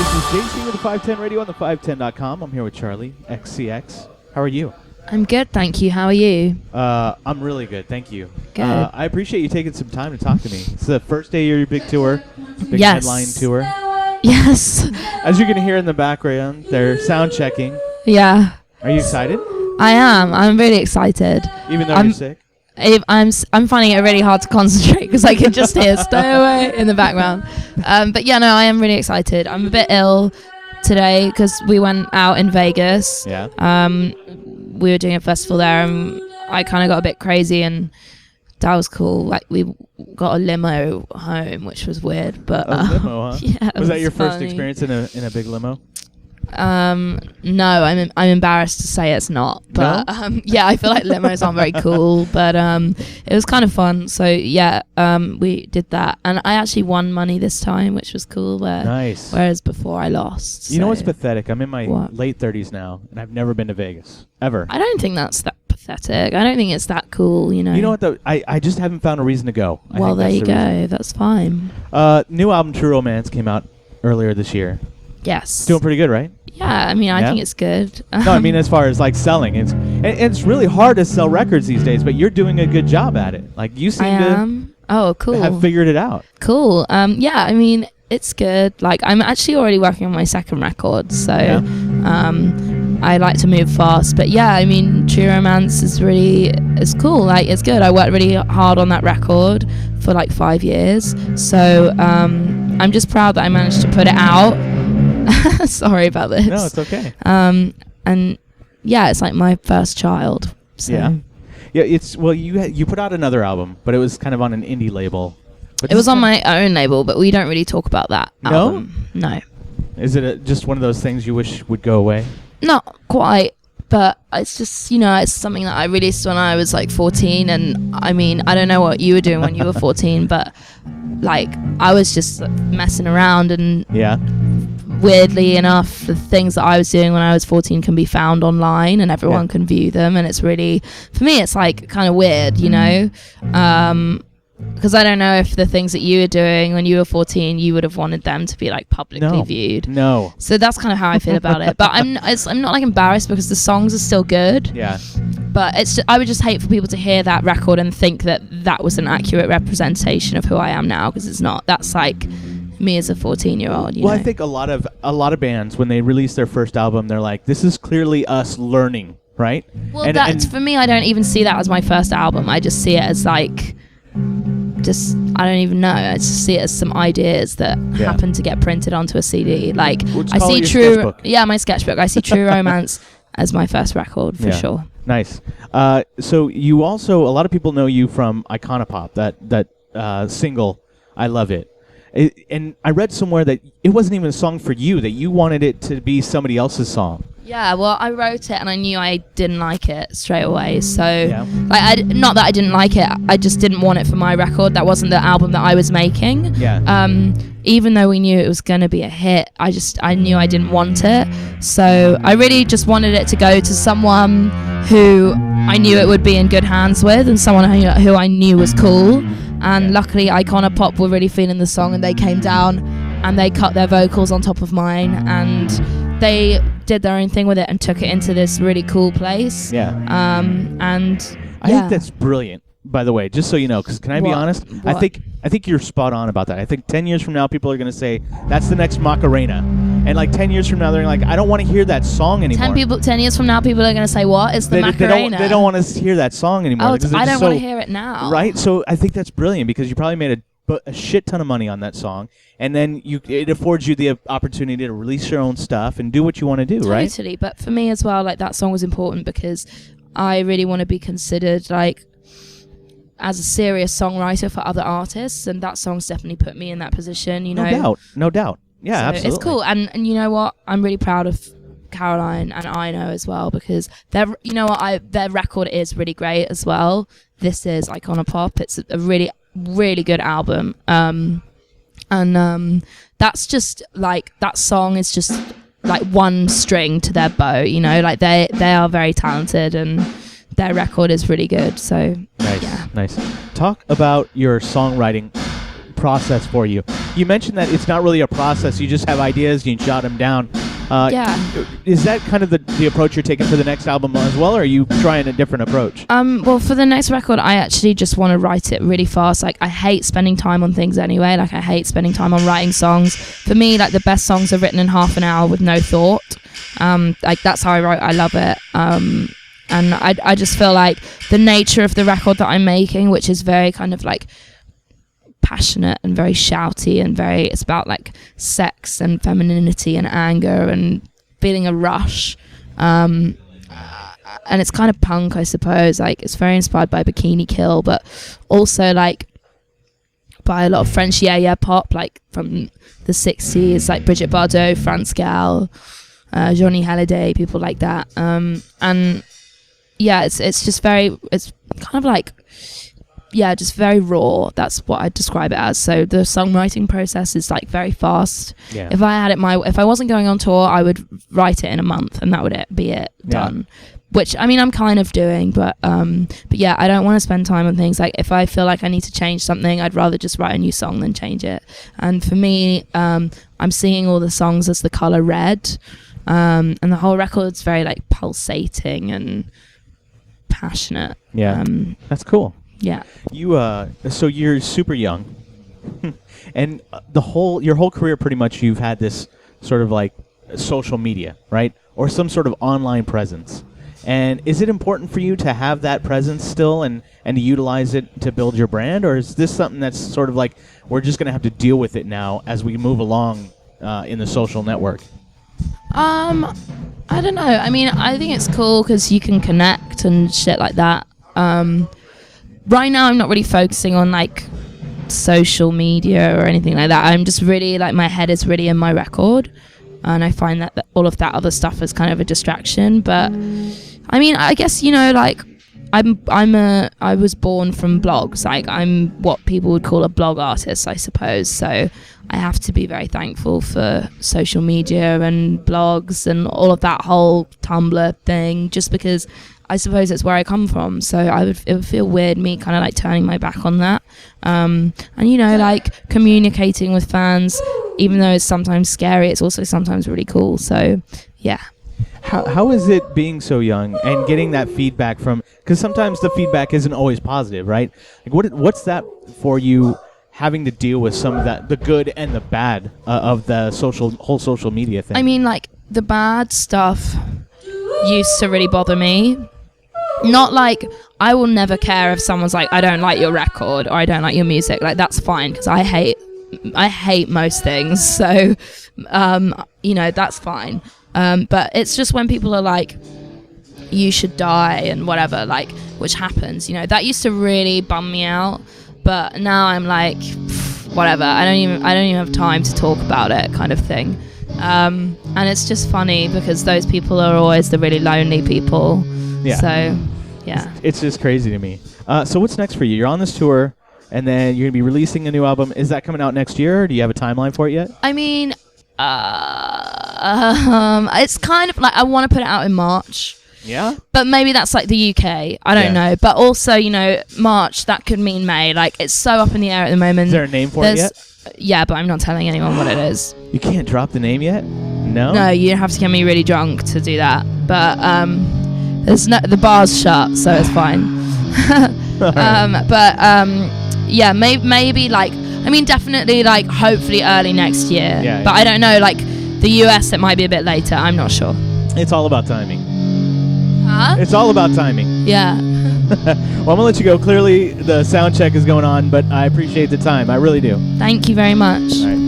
This is JC with the 510 Radio on the 510.com. I'm here with Charli, XCX. How are you? I'm good, thank you. How are you? I'm really good, thank you. Good. I appreciate you taking some time to talk to me. It's the first day of your big tour, big Yes. headline tour. Yes. As you're going to hear in the background, they're sound checking. Yeah. Are you excited? I am. I'm really excited. Even though you're sick? I'm finding it really hard to concentrate because I can just hear "Stay Away" in the background. But yeah, no, I am really excited. I'm a bit ill today because we went out in Vegas. Yeah. We were doing a festival there, and I kind of got a bit crazy, and that was cool. Like, we got a limo home, which was weird, but A limo, huh? yeah, Was that your first funny. experience in a big limo? No, I'm embarrassed to say it's not, but No? yeah, I feel like limos aren't very cool, but it was kind of fun. So yeah, we did that, and I actually won money this time, which was cool. Nice. Whereas before I lost. You know what's so pathetic? I'm in my What? late 30s now, and I've never been to Vegas. Ever. I don't think that's that pathetic. I don't think it's that cool. You know. You know what, though? I just haven't found a reason to go. I Well, think there that's you the reason. go. That's fine. New album, True Romance, came out earlier this year. Yes. It's doing pretty good, right? Yeah, I mean, I Yeah? think it's good. No, I mean as far as like selling, it's really hard to sell records these days, but you're doing a good job at it. Like you I seem to am. Oh, cool. have figured it out. Cool. Yeah, I mean, it's good. Like, I'm actually already working on my second record, so I like to move fast. But yeah, I mean, True Romance is cool. Like, it's good. I worked really hard on that record for like 5 years, so I'm just proud that I managed to put it out. Sorry about this. No, it's okay. And yeah, it's like my first child. So. Yeah. It's you put out another album, but it was kind of on an indie label. But It was on my own label, but we don't really talk about that album. No. Is it just one of those things you wish would go away? Not quite, but it's just, it's something that I released when I was like 14, and I mean, I don't know what you were doing when you were 14, but like, I was just messing around, and Yeah. weirdly enough, the things that I was doing when I was 14 can be found online, and everyone can view them, and it's really, for me, it's like kind of weird, because I don't know if the things that you were doing when you were 14, you would have wanted them to be like publicly viewed. No. So that's kind of how I feel about it. But I'm not like embarrassed because the songs are still good. Yeah. But I would just hate for people to hear that record and think that was an accurate representation of who I am now, because it's not. That's like me as a 14-year-old. Well, I think a lot of bands, when they release their first album, they're like, this is clearly us learning, right? Well, that's for me. I don't even see that as my first album. I just see it as like, I don't even know. I just see it as some ideas that happen to get printed onto a CD. Like, I see sketchbook. Yeah, my sketchbook. I see True Romance as my first record for sure. Nice. So you also, a lot of people know you from Iconopop, that single, I Love It. And I read somewhere that it wasn't even a song for you, that you wanted it to be somebody else's song. Yeah, well, I wrote it and I knew I didn't like it straight away. So, not that I didn't like it, I just didn't want it for my record. That wasn't the album that I was making. Yeah. Even though we knew it was going to be a hit, I knew I didn't want it. So I really just wanted it to go to someone who I knew it would be in good hands with, and someone who I knew was cool. And luckily, Iconopop were really feeling the song, and they came down and they cut their vocals on top of mine, and they did their own thing with it and took it into this really cool place. Yeah. And I think that's brilliant, by the way, just so you know, because can I be honest? What? I think you're spot on about that. I think 10 years from now, people are going to say, that's the next Macarena. And like 10 years from now, they're like, I don't want to hear that song anymore. 10 years from now, people are going to say, what? It's the Macarena. They don't want to hear that song anymore. Oh, I don't want to hear it now. Right? So I think that's brilliant, because you probably made a shit ton of money on that song, and then it affords you the opportunity to release your own stuff and do what you want to do, right? Totally. But for me as well, like, that song was important because I really want to be considered like as a serious songwriter for other artists, and that song's definitely put me in that position. No doubt. Yeah, so absolutely. It's cool, and you know what? I'm really proud of Caroline and I know as well, because their record is really great as well. This is Iconopop. It's a really, really good album. And that's just like, that song is just like one string to their bow, like they are very talented, and their record is really good. So nice. Talk about your songwriting process for you? You mentioned that it's not really a process. You just have ideas, you jot them down. Yeah. Is that kind of the approach you're taking for the next album as well, or are you trying a different approach? Well, for the next record, I actually just want to write it really fast. Like, I hate spending time on things anyway. Like, I hate spending time on writing songs. For me, like, the best songs are written in half an hour with no thought. Like, that's how I write. I love it. And I just feel like the nature of the record that I'm making, which is very kind of like passionate and very shouty and it's about like sex and femininity and anger and feeling a rush, and it's kind of punk, I suppose. Like, it's very inspired by Bikini Kill, but also like by a lot of French pop, like from the 60s, like Brigitte Bardot, France Gall, Johnny Hallyday, people like that. And yeah, it's just it's kind of like, yeah, just very raw. That's what I'd describe it as. So the songwriting process is like very fast. Yeah. If I wasn't going on tour, I would write it in a month, and that would be it, done. Which, I mean, I'm kind of doing, but yeah, I don't want to spend time on things. Like, if I feel like I need to change something, I'd rather just write a new song than change it. And for me, I'm seeing all the songs as the color red, and the whole record's very like pulsating and passionate. Yeah, that's cool. Yeah. So you're super young, and your whole career, pretty much, you've had this sort of like social media, right, or some sort of online presence. And is it important for you to have that presence still and to utilize it to build your brand, or is this something that's sort of like we're just going to have to deal with it now as we move along in the social network? I don't know. I mean, I think it's cool because you can connect and shit like that. Right now, I'm not really focusing on like social media or anything like that. I'm just really like, my head is really in my record, and I find that all of that other stuff is kind of a distraction. But I mean, I guess, you know, like I was born from blogs. Like, I'm what people would call a blog artist, I suppose. So I have to be very thankful for social media and blogs and all of that whole Tumblr thing, just because I suppose it's where I come from. So it would feel weird me kind of like turning my back on that. And, you know, like communicating with fans, even though it's sometimes scary, it's also sometimes really cool. So yeah. How is it being so young and getting that feedback from, because sometimes the feedback isn't always positive, right? Like, what's that for you, having to deal with some of that, the good and the bad of the whole social media thing? I mean, like, the bad stuff used to really bother me. Not like, I will never care if someone's like, I don't like your record or I don't like your music. Like, that's fine, because I hate most things. So, you know, that's fine. But it's just when people are like, you should die and whatever, like, which happens, you know, that used to really bum me out. But now I'm like, whatever, I don't even have time to talk about it, kind of thing. And it's just funny because those people are always the really lonely people. Yeah. So, yeah. It's just crazy to me. So what's next for you? You're on this tour, and then you're going to be releasing a new album. Is that coming out next year, or do you have a timeline for it yet? I mean, it's kind of like, I want to put it out in March. Yeah? But maybe that's like the UK. I don't know. But also, you know, March, that could mean May. Like, it's so up in the air at the moment. Is there a name for it yet? Yeah, but I'm not telling anyone what it is. You can't drop the name yet? No? No, you have to get me really drunk to do that. But the bar's shut, so it's fine. Yeah, maybe like, I mean, definitely like hopefully early next year. Yeah, but I don't know, like the US, it might be a bit later. I'm not sure. It's all about timing. Huh? It's all about timing. Yeah. Well, I'm going to let you go. Clearly, the sound check is going on, but I appreciate the time. I really do. Thank you very much. All right.